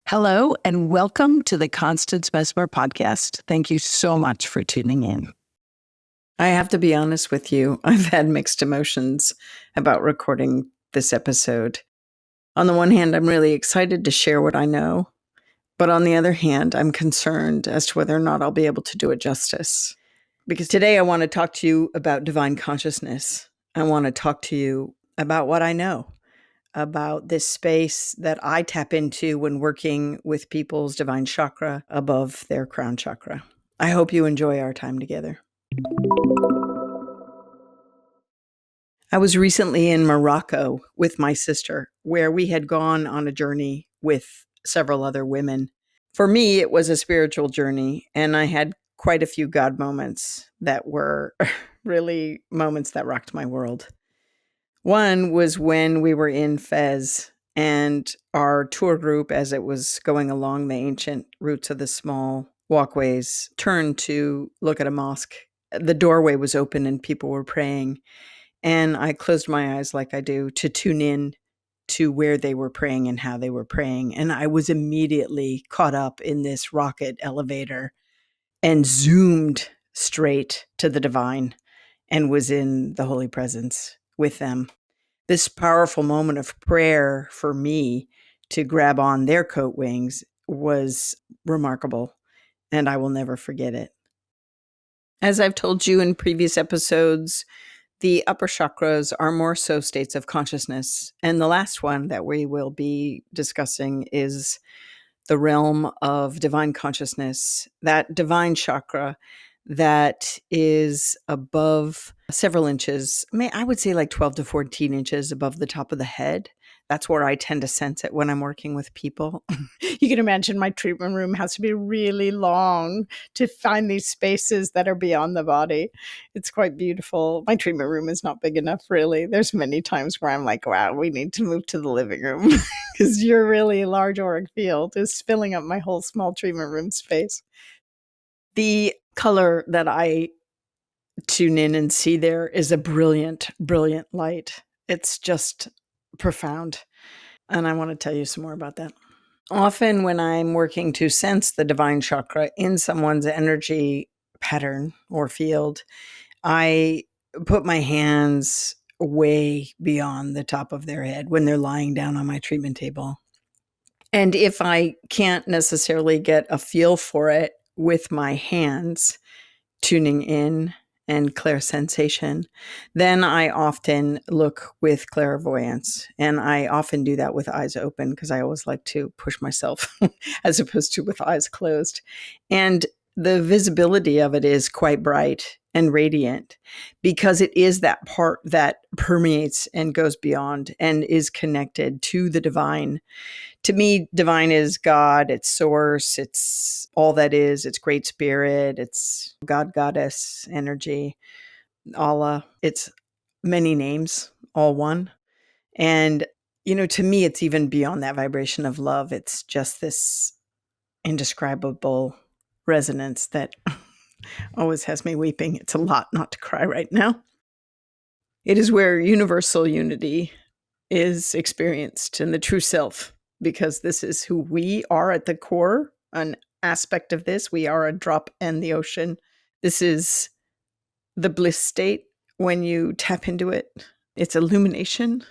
Hello, and welcome to the Constance Messmer podcast. Thank you so much for tuning in. I have to be honest with you, I've had mixed emotions about recording this episode. On the one hand, I'm really excited to share what I know, but on the other hand, I'm concerned as to whether or not I'll be able to do it justice. Because today I want to talk to you about divine consciousness. I want to talk to you about what I know, about this space that I tap into when working with people's divine chakra above their crown chakra. I hope you enjoy our time together. I was recently in Morocco with my sister, where we had gone on a journey with several other women. For me, it was a spiritual journey, and I had quite a few God moments that were really moments that rocked my world. One was when we were in Fez, and our tour group, as it was going along the ancient routes of the small walkways, turned to look at a mosque. The doorway was open and people were praying. And I closed my eyes like I do to tune in to where they were praying and how they were praying. And I was immediately caught up in this rocket elevator and zoomed straight to the divine and was in the holy presence with them. This powerful moment of prayer for me to grab on their coat wings was remarkable, and I will never forget it. As I've told you in previous episodes, the upper chakras are more so states of consciousness. And the last one that we will be discussing is the realm of divine consciousness, that divine chakra that is above several inches, I would say like 12 to 14 inches above the top of the head. That's where I tend to sense it when I'm working with people. You can imagine my treatment room has to be really long to find these spaces that are beyond the body. It's quite beautiful. My treatment room is not big enough, really. There's many times where I'm like, wow, we need to move to the living room because your really large auric field is filling up my whole small treatment room space. The color that I tune in and see there is a brilliant, brilliant light. It's just profound. And I want to tell you some more about that. Often when I'm working to sense the divine chakra in someone's energy pattern or field, I put my hands way beyond the top of their head when they're lying down on my treatment table. And if I can't necessarily get a feel for it with my hands, tuning in and clairsensation, then I often look with clairvoyance. And I often do that with eyes open because I always like to push myself as opposed to with eyes closed. And the visibility of it is quite bright and radiant because it is that part that permeates and goes beyond and is connected to the divine. To me, divine is God, it's source, it's all that is, it's great spirit, it's God, goddess, energy, Allah. It's many names, all one. And, to me, it's even beyond that vibration of love. It's just this indescribable resonance that always has me weeping. It's a lot not to cry right now. It is where universal unity is experienced in the true self, because this is who we are at the core, an aspect of this. We are a drop in the ocean. This is the bliss state when you tap into it. It's illumination.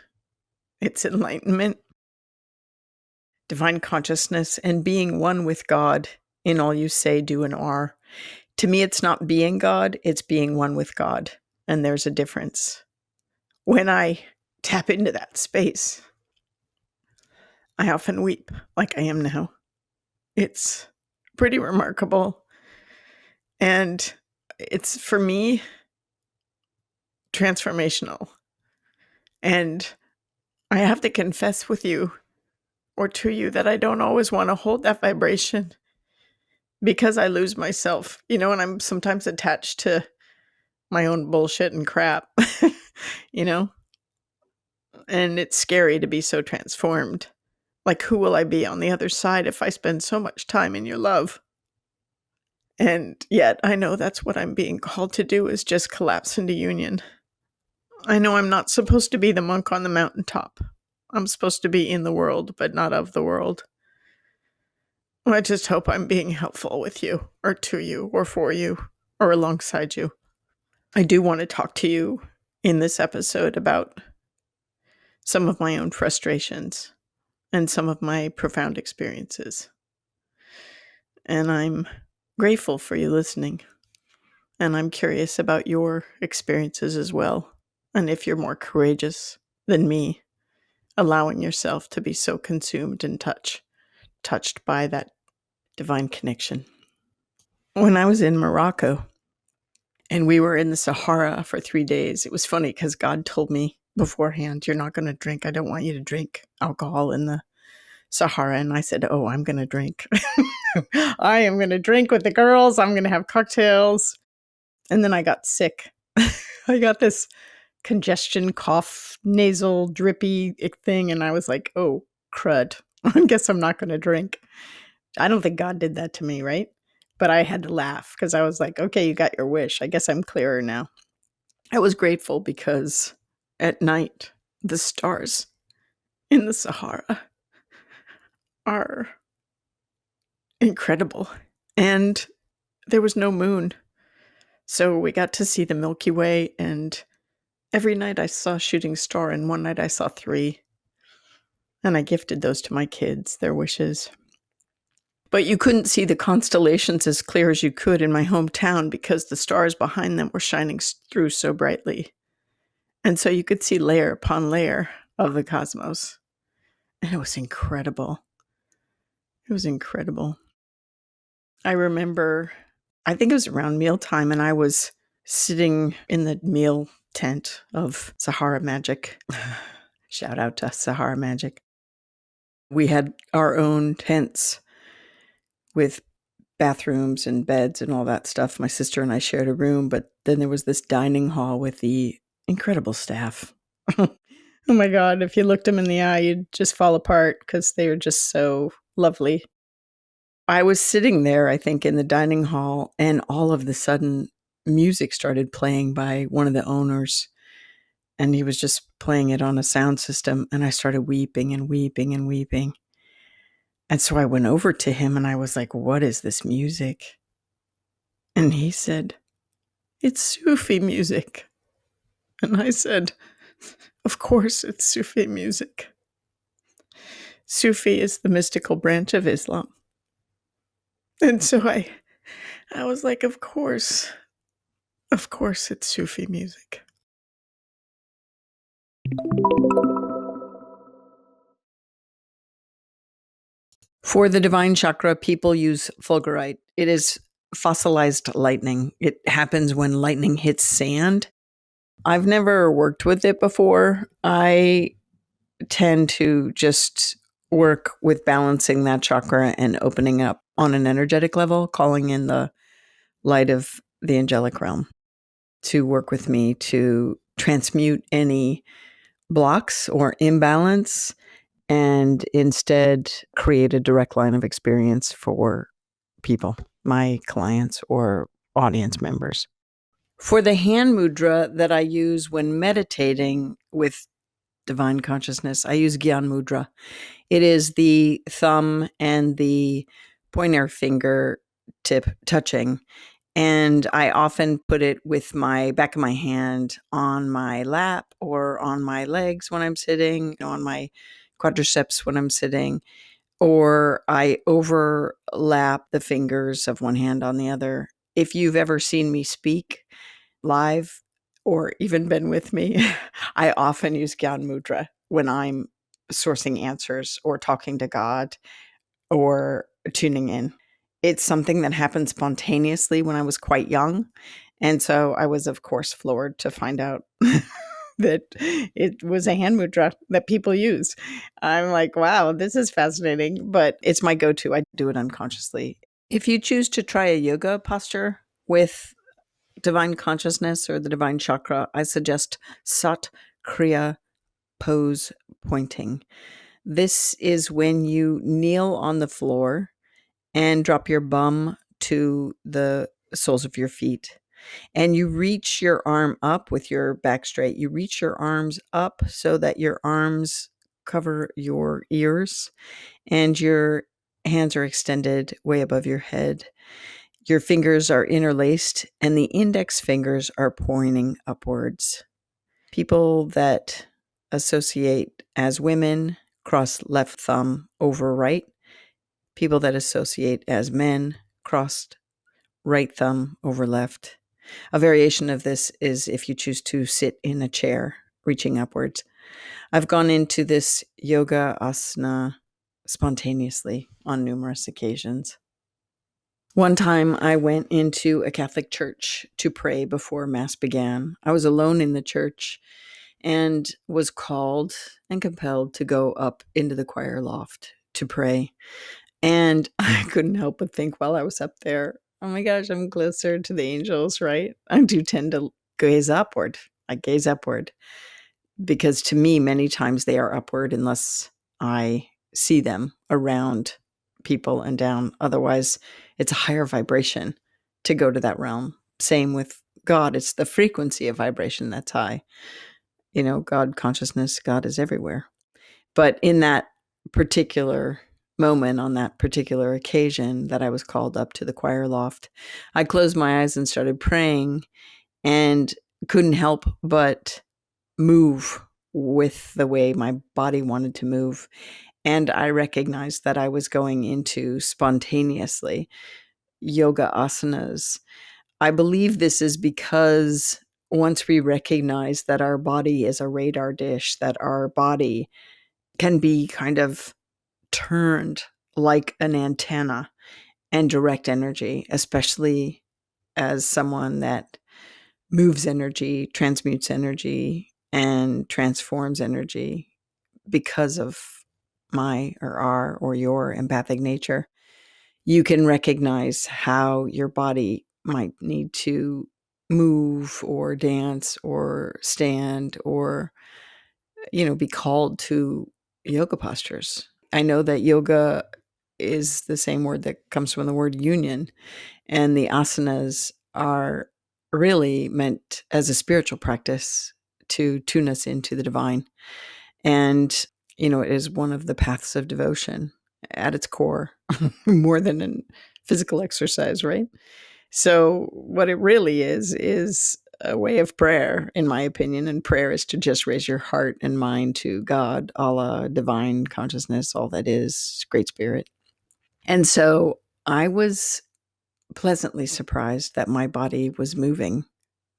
It's enlightenment, divine consciousness, and being one with God in all you say, do, and are. To me, it's not being God, it's being one with God. And there's a difference. When I tap into that space, I often weep like I am now. It's pretty remarkable. And it's, for me, transformational. And I have to confess with you or to you that I don't always want to hold that vibration because I lose myself, and I'm sometimes attached to my own bullshit and crap, and it's scary to be so transformed. Like, who will I be on the other side if I spend so much time in your love? And yet I know that's what I'm being called to do, is just collapse into union. I know I'm not supposed to be the monk on the mountaintop. I'm supposed to be in the world, but not of the world. I just hope I'm being helpful with you, or to you, or for you, or alongside you. I do want to talk to you in this episode about some of my own frustrations and some of my profound experiences. And I'm grateful for you listening. And I'm curious about your experiences as well. And if you're more courageous than me, allowing yourself to be so consumed and touched by that divine connection. When I was in Morocco and we were in the Sahara for 3 days, it was funny because God told me beforehand, you're not going to drink. I don't want you to drink alcohol in the Sahara. And I said, oh, I'm going to drink. I am going to drink with the girls. I'm going to have cocktails. And then I got sick. I got this congestion, cough, nasal, drippy thing. And I was like, oh, crud. I guess I'm not going to drink. I don't think God did that to me, right? But I had to laugh because I was like, okay, you got your wish. I guess I'm clearer now. I was grateful because at night, the stars in the Sahara are incredible. And there was no moon. So we got to see the Milky Way. And every night I saw a shooting star. And one night I saw 3. And I gifted those to my kids, their wishes. But you couldn't see the constellations as clear as you could in my hometown because the stars behind them were shining through so brightly. And so you could see layer upon layer of the cosmos. And it was incredible. It was incredible. I remember, I think it was around mealtime, and I was sitting in the meal tent of Sahara Magic. Shout out to Sahara Magic. We had our own tents with bathrooms and beds and all that stuff. My sister and I shared a room, but then there was this dining hall with the incredible staff. Oh my God, if you looked them in the eye, you'd just fall apart because they were just so lovely. I was sitting there, I think, in the dining hall, and all of a sudden, music started playing by one of the owners, and he was just playing it on a sound system, and I started weeping and weeping and weeping. And so I went over to him and I was like, what is this music? And he said, it's Sufi music. And I said, of course it's Sufi music. Sufi is the mystical branch of Islam. And so I was like, of course it's Sufi music. For the Divine Chakra, people use fulgurite. It is fossilized lightning. It happens when lightning hits sand. I've never worked with it before. I tend to just work with balancing that chakra and opening up on an energetic level, calling in the light of the angelic realm to work with me to transmute any blocks or imbalance and instead create a direct line of experience for people, my clients or audience members. For the hand mudra that I use when meditating with divine consciousness, I use Gyan mudra. It is the thumb and the pointer finger tip touching. And I often put it with my back of my hand on my lap or on my legs when I'm sitting, on my quadriceps when I'm sitting, or I overlap the fingers of one hand on the other. If you've ever seen me speak live or even been with me, I often use Gyan Mudra when I'm sourcing answers or talking to God or tuning in. It's something that happened spontaneously when I was quite young. And so I was, of course, floored to find out that it was a hand mudra that people use. I'm like, wow, this is fascinating, but it's my go-to. I do it unconsciously. If you choose to try a yoga posture with divine consciousness or the divine chakra, I suggest Sat Kriya pose pointing. This is when you kneel on the floor and drop your bum to the soles of your feet. And you reach your arm up with your back straight. You reach your arms up so that your arms cover your ears and your hands are extended way above your head. Your fingers are interlaced and the index fingers are pointing upwards. People that associate as women cross left thumb over right. People that associate as men crossed right thumb over left. A variation of this is if you choose to sit in a chair, reaching upwards. I've gone into this yoga asana spontaneously on numerous occasions. One time I went into a Catholic church to pray before Mass began. I was alone in the church and was called and compelled to go up into the choir loft to pray. And I couldn't help but think while I was up there, oh my gosh, I'm closer to the angels, right? I do tend to gaze upward. I gaze upward because to me, many times they are upward unless I see them around people and down. Otherwise, it's a higher vibration to go to that realm. Same with God. It's the frequency of vibration that's high. You know, God consciousness, God is everywhere. But in that particular moment, on that particular occasion that I was called up to the choir loft, I closed my eyes and started praying and couldn't help but move with the way my body wanted to move. And I recognized that I was going into spontaneously yoga asanas. I believe this is because once we recognize that our body is a radar dish, that our body can be kind of turned like an antenna and direct energy, especially as someone that moves energy, transmutes energy, and transforms energy because of my or our or your empathic nature. You can recognize how your body might need to move or dance or stand or, you know, be called to yoga postures. I know that yoga is the same word that comes from the word union, and the asanas are really meant as a spiritual practice to tune us into the divine. And, you know, it is one of the paths of devotion at its core, more than a physical exercise, right? So, what it really is a way of prayer, in my opinion. And prayer is to just raise your heart and mind to God, Allah, divine consciousness, all that is, Great Spirit. And so I was pleasantly surprised that my body was moving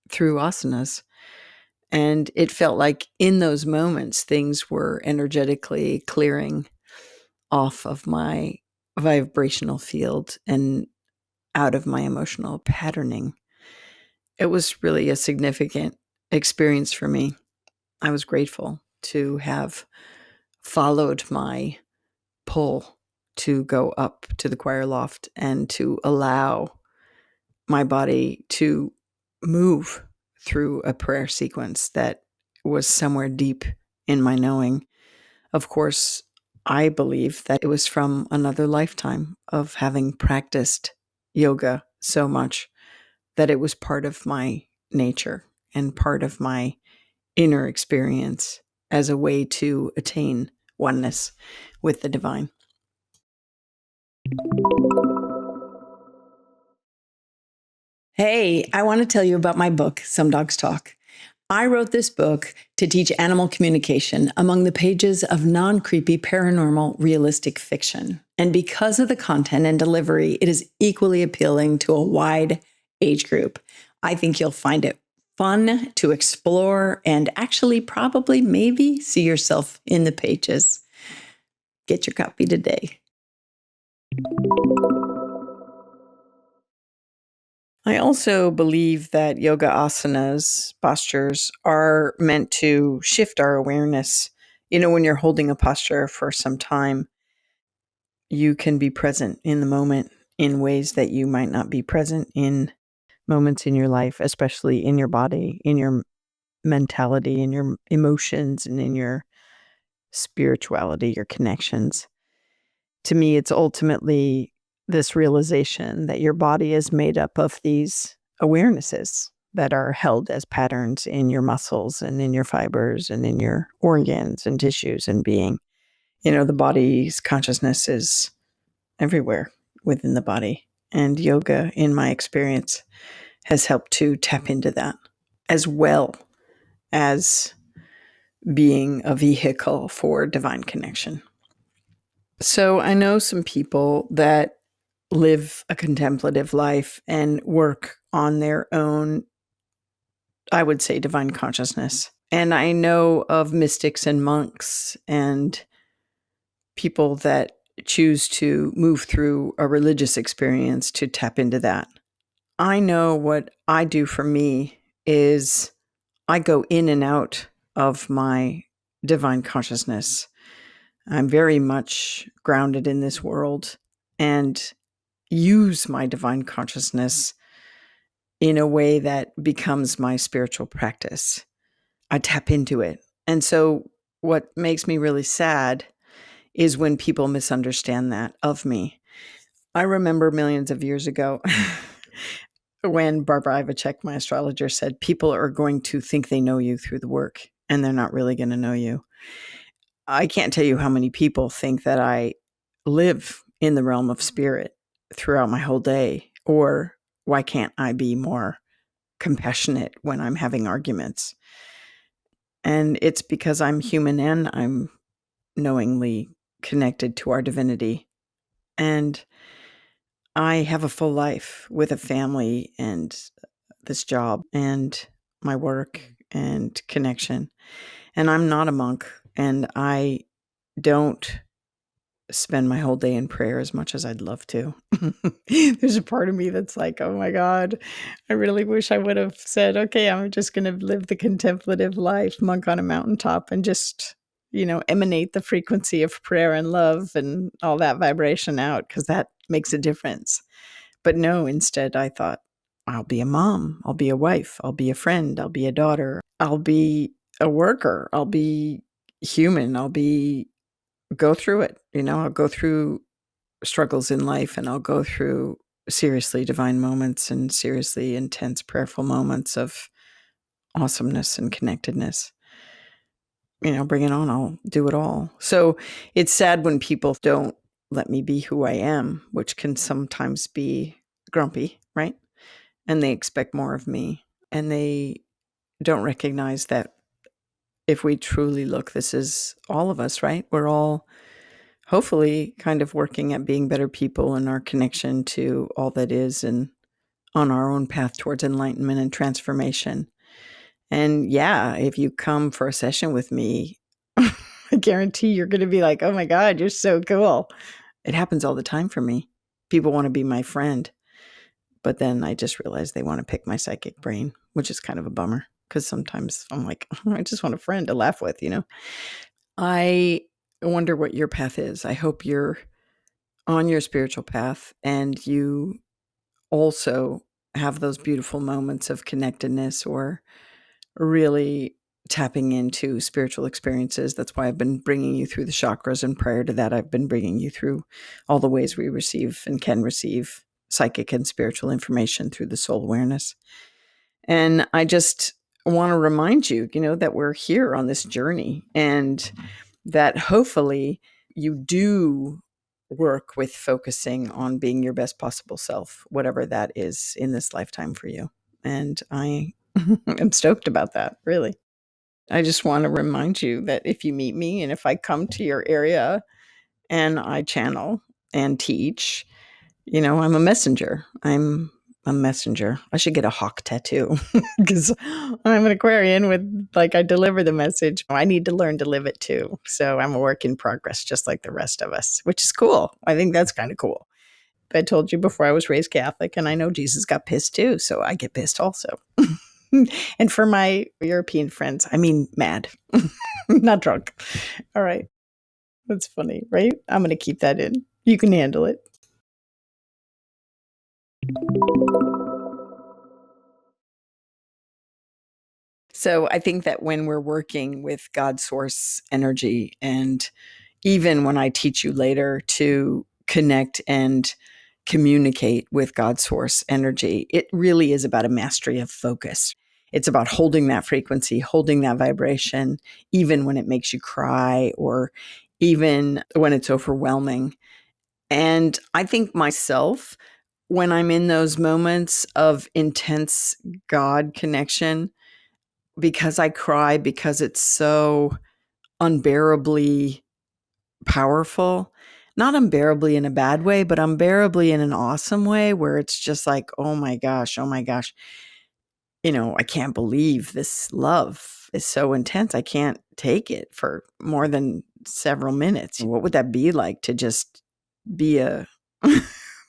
through asanas. And it felt like in those moments, things were energetically clearing off of my vibrational field and out of my emotional patterning. It was really a significant experience for me. I was grateful to have followed my pull to go up to the choir loft and to allow my body to move through a prayer sequence that was somewhere deep in my knowing. Of course, I believe that it was from another lifetime of having practiced yoga so much that it was part of my nature and part of my inner experience as a way to attain oneness with the divine. Hey, I want to tell you about my book, Some Dogs Talk. I wrote this book to teach animal communication among the pages of non-creepy paranormal realistic fiction. And because of the content and delivery, it is equally appealing to a wide age group. I think you'll find it fun to explore and actually probably maybe see yourself in the pages. Get your copy today. I also believe that yoga asanas, postures, are meant to shift our awareness. You know, when you're holding a posture for some time, you can be present in the moment in ways that you might not be present in moments in your life, especially in your body, in your mentality, in your emotions, and in your spirituality, your connections. To me, it's ultimately this realization that your body is made up of these awarenesses that are held as patterns in your muscles and in your fibers and in your organs and tissues and being. The body's consciousness is everywhere within the body. And yoga, in my experience, has helped to tap into that, as well as being a vehicle for divine connection. So I know some people that live a contemplative life and work on their own, I would say, divine consciousness. And I know of mystics and monks and people that choose to move through a religious experience to tap into that. I know what I do for me is I go in and out of my divine consciousness. I'm very much grounded in this world and use my divine consciousness in a way that becomes my spiritual practice. I tap into it. And so what makes me really sad is when people misunderstand that of me. I remember millions of years ago when Barbara Ivacek, my astrologer, said people are going to think they know you through the work and they're not really going to know you. I can't tell you how many people think that I live in the realm of spirit throughout my whole day, or why can't I be more compassionate when I'm having arguments? And it's because I'm human and I'm knowingly connected to our divinity. And I have a full life with a family and this job and my work and connection. And I'm not a monk, and I don't spend my whole day in prayer as much as I'd love to. There's a part of me that's like, oh my God, I really wish I would have said, okay, I'm just going to live the contemplative life, monk on a mountaintop, and just, emanate the frequency of prayer and love and all that vibration out, because that makes a difference. But no, instead I thought, I'll be a mom, I'll be a wife, I'll be a friend, I'll be a daughter, I'll be a worker, I'll be human, go through it. I'll go through struggles in life, and I'll go through seriously divine moments and seriously intense prayerful moments of awesomeness and connectedness. Bring it on. I'll do it all. So it's sad when people don't let me be who I am, which can sometimes be grumpy, right? And they expect more of me, and they don't recognize that if we truly look, this is all of us, right? We're all hopefully kind of working at being better people in our connection to all that is, and on our own path towards enlightenment and transformation. And yeah, if you come for a session with me, I guarantee you're going to be like, oh my God, you're so cool. It happens all the time for me. People want to be my friend, but then I just realize they want to pick my psychic brain, which is kind of a bummer, because sometimes I'm like, oh, I just want a friend to laugh with, I wonder what your path is. I hope you're on your spiritual path and you also have those beautiful moments of connectedness or really tapping into spiritual experiences. That's why I've been bringing you through the chakras. And prior to that, I've been bringing you through all the ways we receive and can receive psychic and spiritual information through the soul awareness. And I just want to remind you, that we're here on this journey, and that hopefully you do work with focusing on being your best possible self, whatever that is in this lifetime for you. And I am stoked about that, really. I just want to remind you that if you meet me and if I come to your area and I channel and teach, I'm a messenger. I'm a messenger. I should get a hawk tattoo because I'm an Aquarian with I deliver the message. I need to learn to live it too. So I'm a work in progress, just like the rest of us, which is cool. I think that's kind of cool. I told you before, I was raised Catholic, and I know Jesus got pissed too. So I get pissed also. And for my European friends, I mean, mad, not drunk. All right. That's funny, right? I'm going to keep that in. You can handle it. So I think that when we're working with God source energy, and even when I teach you later to connect and communicate with God's source energy, it really is about a mastery of focus. It's about holding that frequency, holding that vibration, even when it makes you cry or even when it's overwhelming. And I think myself, when I'm in those moments of intense God connection, because I cry, because it's so unbearably powerful, not unbearably in a bad way, but unbearably in an awesome way where it's just like, oh my gosh, I can't believe this love is so intense. I can't take it for more than several minutes. What would that be like to just be a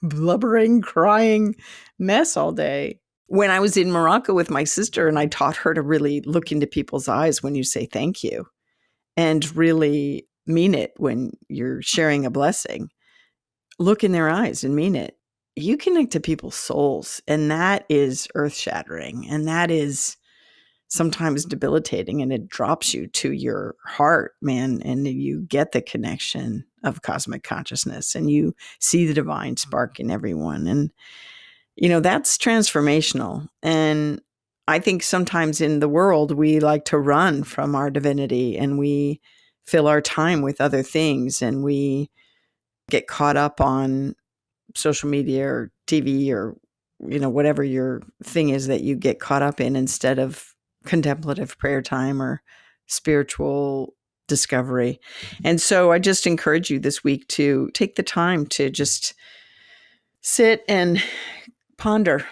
Blubbering, crying mess all day? when I was in Morocco with my sister and I taught her to really look into people's eyes when you say thank you and really mean it when you're sharing a blessing. Look in their eyes and mean it. You connect to people's souls, and that is earth-shattering, and that is sometimes debilitating, and it drops you to your heart, man, and you get the connection of cosmic consciousness, and you see the divine spark in everyone. And that's transformational. And I think sometimes in the world, we like to run from our divinity and we fill our time with other things and we get caught up on social media or TV or, whatever your thing is that you get caught up in instead of contemplative prayer time or spiritual discovery. And so I just encourage you this week to take the time to just sit and ponder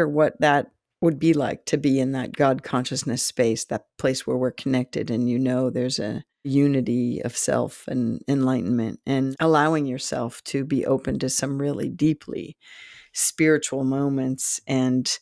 what that would be like to be in that God consciousness space, that place where we're connected and there's a unity of self and enlightenment, and allowing yourself to be open to some really deeply spiritual moments and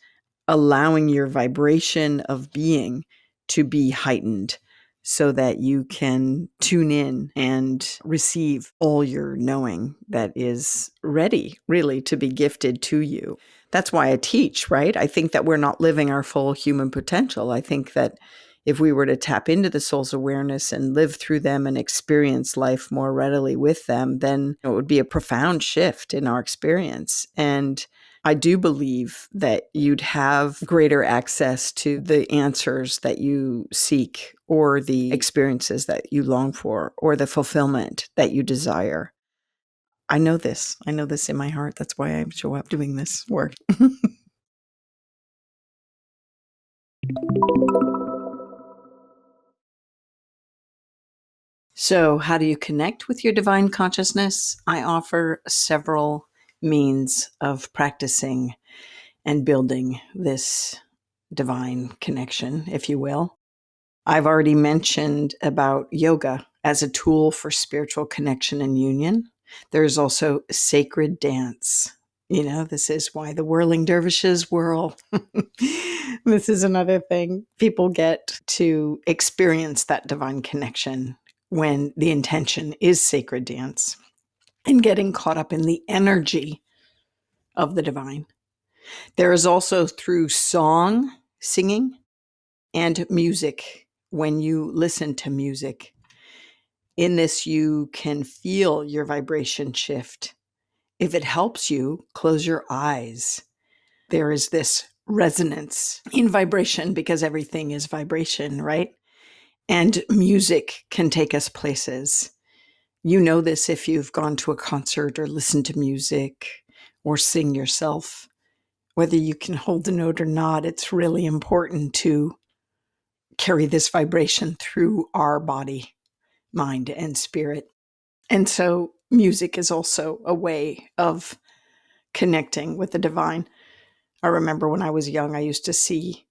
allowing your vibration of being to be heightened so that you can tune in and receive all your knowing that is ready, really, to be gifted to you. That's why I teach, right? I think that we're not living our full human potential. I think that if we were to tap into the soul's awareness and live through them and experience life more readily with them, then it would be a profound shift in our experience. And I do believe that you'd have greater access to the answers that you seek or the experiences that you long for or the fulfillment that you desire. I know this. I know this in my heart. That's why I show up doing this work. So, how do you connect with your divine consciousness? I offer several means of practicing and building this divine connection, if you will. I've already mentioned about yoga as a tool for spiritual connection and union. There's also sacred dance. This is why the whirling dervishes whirl. This is another thing. People get to experience that divine connection when the intention is sacred dance and getting caught up in the energy of the divine. There is also through song, singing, and music. When you listen to music, in this, you can feel your vibration shift. If it helps you, close your eyes. There is this resonance in vibration because everything is vibration, right? And music can take us places. You know this if you've gone to a concert or listened to music or sing yourself. Whether you can hold the note or not, it's really important to carry this vibration through our body, mind, and spirit. And so music is also a way of connecting with the divine. I remember when I was young, I used to see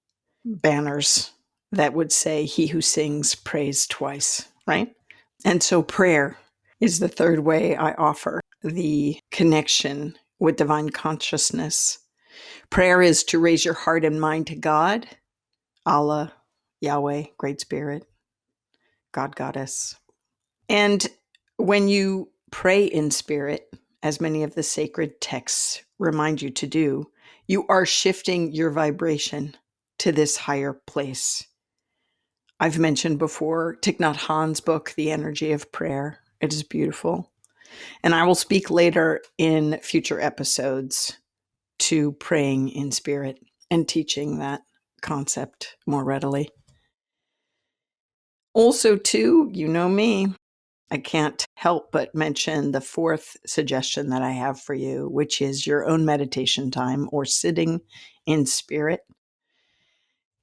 banners that would say, "He who sings prays twice," right? And so prayer is the third way I offer the connection with divine consciousness. Prayer is to raise your heart and mind to God, Allah, Yahweh, Great Spirit, God, Goddess. And when you pray in spirit, as many of the sacred texts remind you to do, you are shifting your vibration to this higher place. I've mentioned before Thich Nhat Hanh's book, The Energy of Prayer. It is beautiful. And I will speak later in future episodes to praying in spirit and teaching that concept more readily. Also, too, you know me, I can't help but mention the fourth suggestion that I have for you, which is your own meditation time or sitting in spirit,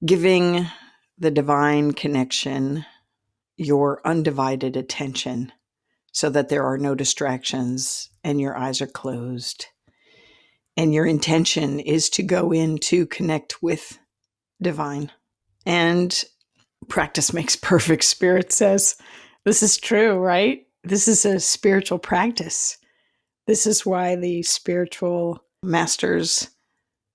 giving the divine connection your undivided attention so that there are no distractions and your eyes are closed. And your intention is to go in to connect with divine. And practice makes perfect, Spirit says. This is true, right? This is a spiritual practice. This is why the spiritual masters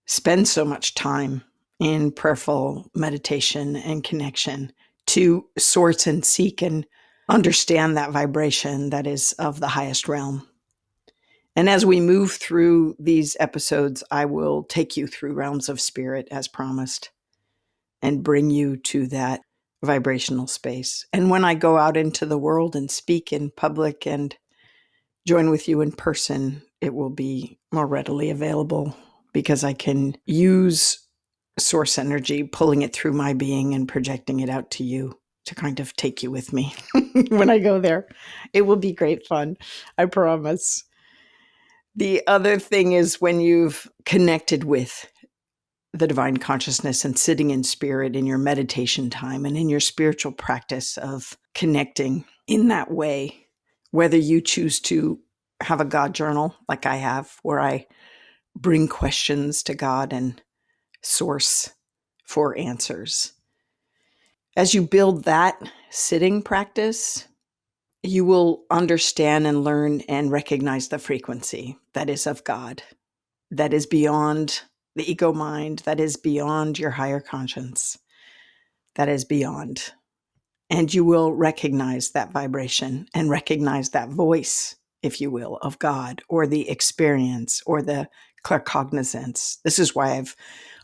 spend so much time in prayerful meditation and connection to source and seek and understand that vibration that is of the highest realm. And as we move through these episodes, I will take you through realms of spirit as promised and bring you to that vibrational space. And when I go out into the world and speak in public and join with you in person, it will be more readily available because I can use source energy, pulling it through my being and projecting it out to you to kind of take you with me when I go there. It will be great fun, I promise. The other thing is when you've connected with the divine consciousness and sitting in spirit in your meditation time and in your spiritual practice of connecting in that way, whether you choose to have a God journal like I have, where I bring questions to God and source for answers. As you build that sitting practice, you will understand and learn and recognize the frequency that is of God, that is beyond the ego mind, that is beyond your higher conscience, that is beyond. And you will recognize that vibration and recognize that voice, if you will, of God or the experience or the claircognizance. This is why I've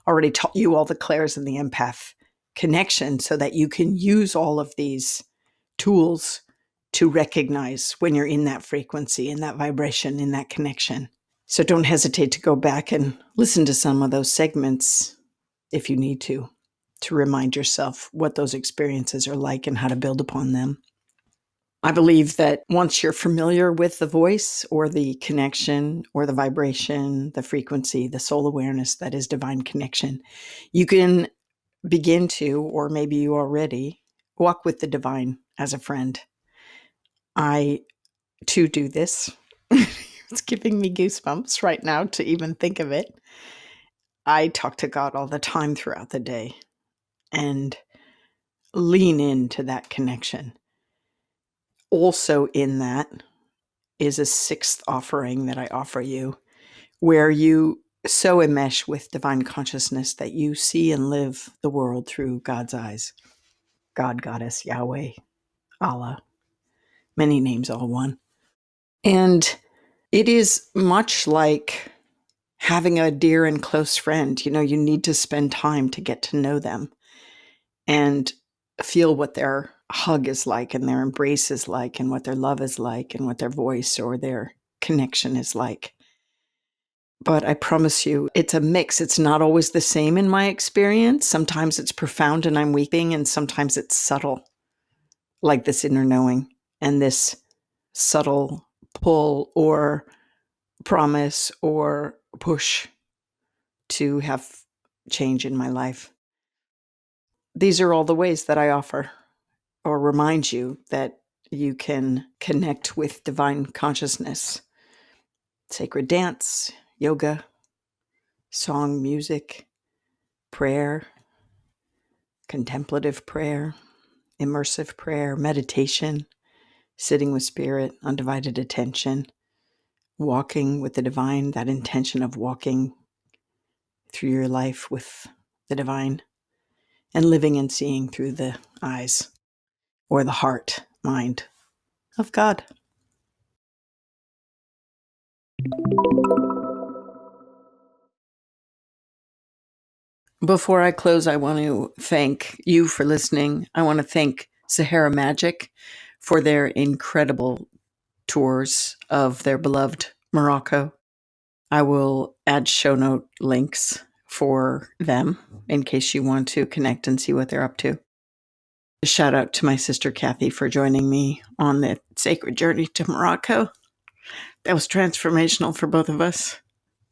already taught you all the clairs and the empath connection so that you can use all of these tools to recognize when you're in that frequency, in that vibration, in that connection. So don't hesitate to go back and listen to some of those segments if you need to remind yourself what those experiences are like and how to build upon them. I believe that once you're familiar with the voice or the connection or the vibration, the frequency, the soul awareness that is divine connection, you can begin to, or maybe you already, walk with the divine as a friend. I, too, do this. It's giving me goosebumps right now to even think of it. I talk to God all the time throughout the day and lean into that connection. Also in that is a sixth offering that I offer you, where you so enmesh with divine consciousness that you see and live the world through God's eyes. God, Goddess, Yahweh, Allah, many names, all one. And it is much like having a dear and close friend. You know, you need to spend time to get to know them and feel what their hug is like and their embrace is like and what their love is like and what their voice or their connection is like. But I promise you, it's a mix. It's not always the same in my experience. Sometimes it's profound and I'm weeping, and sometimes it's subtle, like this inner knowing and this subtle pull or promise or push to have change in my life. These are all the ways that I offer or remind you that you can connect with divine consciousness. Sacred dance, yoga, song, music, prayer, contemplative prayer, immersive prayer, meditation, sitting with spirit, undivided attention, walking with the divine, that intention of walking through your life with the divine, and living and seeing through the eyes or the heart, mind of God. Before I close, I want to thank you for listening. I want to thank Sahara Magic for their incredible tours of their beloved Morocco. I will add show note links for them in case you want to connect and see what they're up to. A shout out to my sister Kathy for joining me on the sacred journey to Morocco. That was transformational for both of us.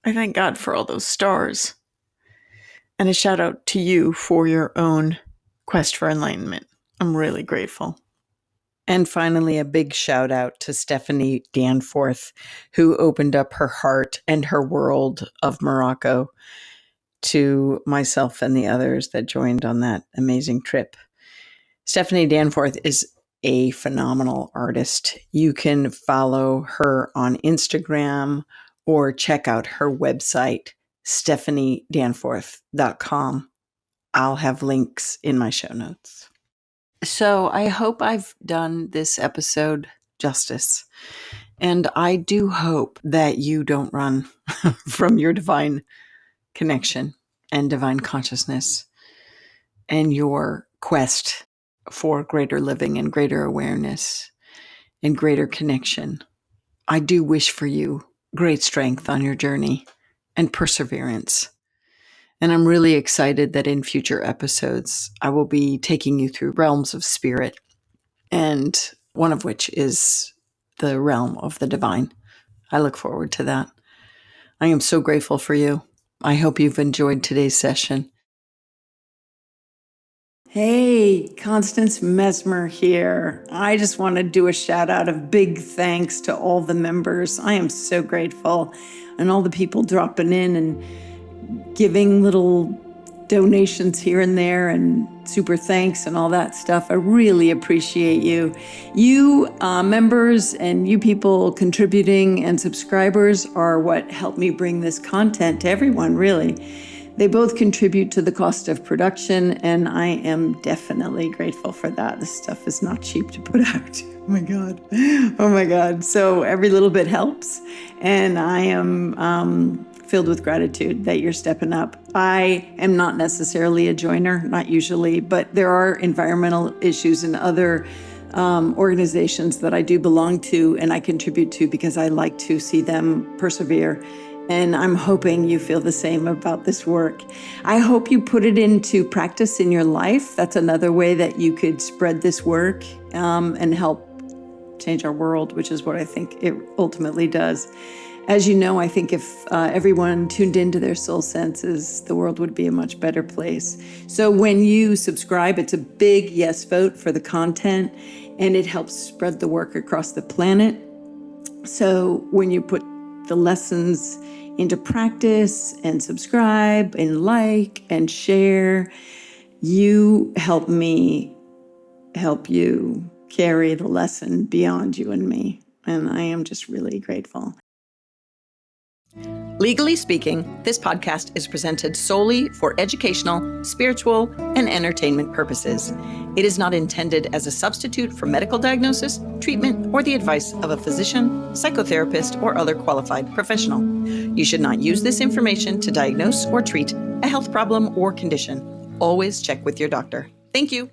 I thank God for all those stars. And a shout out to you for your own quest for enlightenment. I'm really grateful. And finally, a big shout out to Stephanie Danforth, who opened up her heart and her world of Morocco to myself and the others that joined on that amazing trip. Stephanie Danforth is a phenomenal artist. You can follow her on Instagram or check out her website, stephaniedanforth.com. I'll have links in my show notes. So I hope I've done this episode justice. And I do hope that you don't run from your divine connection and divine consciousness and your quest for greater living and greater awareness and greater connection. I do wish for you great strength on your journey and perseverance. And I'm really excited that in future episodes, I will be taking you through realms of spirit, and one of which is the realm of the divine. I look forward to that. I am so grateful for you. I hope you've enjoyed today's session. Hey, Constance Messmer here. I just want to do a shout out of big thanks to all the members. I am so grateful. And all the people dropping in and giving little donations here and there and super thanks and all that stuff. I really appreciate you. You members and you people contributing and subscribers are what help me bring this content to everyone, really. They both contribute to the cost of production, and I am definitely grateful for that. This stuff is not cheap to put out. Oh my God. Oh my God. So every little bit helps. And I am filled with gratitude that you're stepping up. I am not necessarily a joiner, not usually, but there are environmental issues in other organizations that I do belong to and I contribute to because I like to see them persevere. And I'm hoping you feel the same about this work. I hope you put it into practice in your life. That's another way that you could spread this work and help change our world, which is what I think it ultimately does. As you know, I think if everyone tuned into their soul senses, the world would be a much better place. So when you subscribe, it's a big yes vote for the content, and it helps spread the work across the planet. So when you put the lessons into practice and subscribe and like and share, you help me help you carry the lesson beyond you and me. And I am just really grateful. Legally speaking, this podcast is presented solely for educational, spiritual, and entertainment purposes. It is not intended as a substitute for medical diagnosis, treatment, or the advice of a physician, psychotherapist, or other qualified professional. You should not use this information to diagnose or treat a health problem or condition. Always check with your doctor. Thank you.